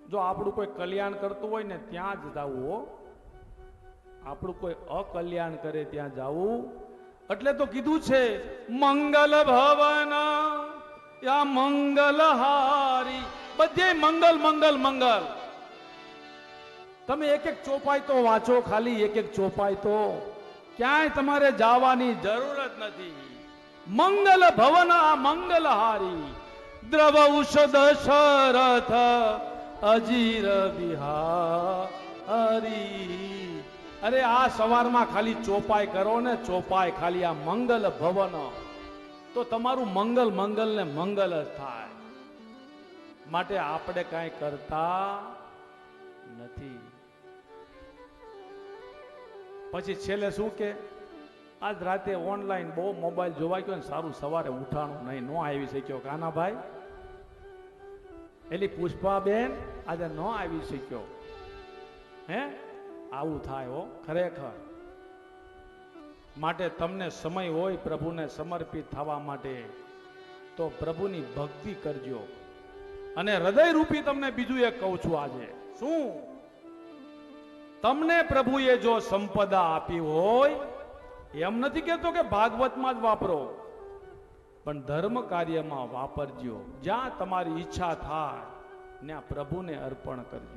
જો આપણું કોઈ કલ્યાણ કરતું હોય ને ત્યાં જ જવું હો, આપણું કોઈ અકલ્યાણ કરે ત્યાં જવું. એટલે તો કીધું છે મંગલ ભવન યા મંગલહારી, બધે મંગલ મંગલ મંગલ. તમે એક એક ચોપાઈ તો વાંચો, ખાલી એક એક ચોપાઈ તો, ક્યાંય તમારે જવાની જરૂર જ નથી. મંગલ ભવન આ મંગલહારી, દ્રવ ઉષધ શરથ અજીર બિહારી. અરે આ સવારમાં ખાલી ચોપાઈ કરો ને, ચોપાઈ ખાલી આ મંગલ ભવન, તો તમારું મંગલ મંગલ ને મંગલ જ થાય. માટે આપણે કાંઈ કરતા નથી. પછી છેલ્લે શું કે, આજ રાતે ઓનલાઈન બહુ મોબાઈલ જોવા ગયો ને, સારું સવારે ઉઠાણું નહીં, નો આવી શક્યો કાનાભાઈ. એલી પુષ્પાબેન આજે ન આવી શક્યો. હે આવું થાય હો ખરેખર. માટે તમને સમય હોય પ્રભુને સમર્પિત થવા માટે તો પ્રભુની ભક્તિ કરજો. અને હૃદય રૂપી તમને બીજું એક કહું છું આજે, શું તમને પ્રભુએ જો સંપદા આપી હોય, એમ નથી કહેતો કે ભાગવતમાં જ વાપરો, પણ ધર્મ કાર્યમાં વાપરજો. જ્યાં તમારી ઈચ્છા થાય ત્યાં પ્રભુને અર્પણ કરજો.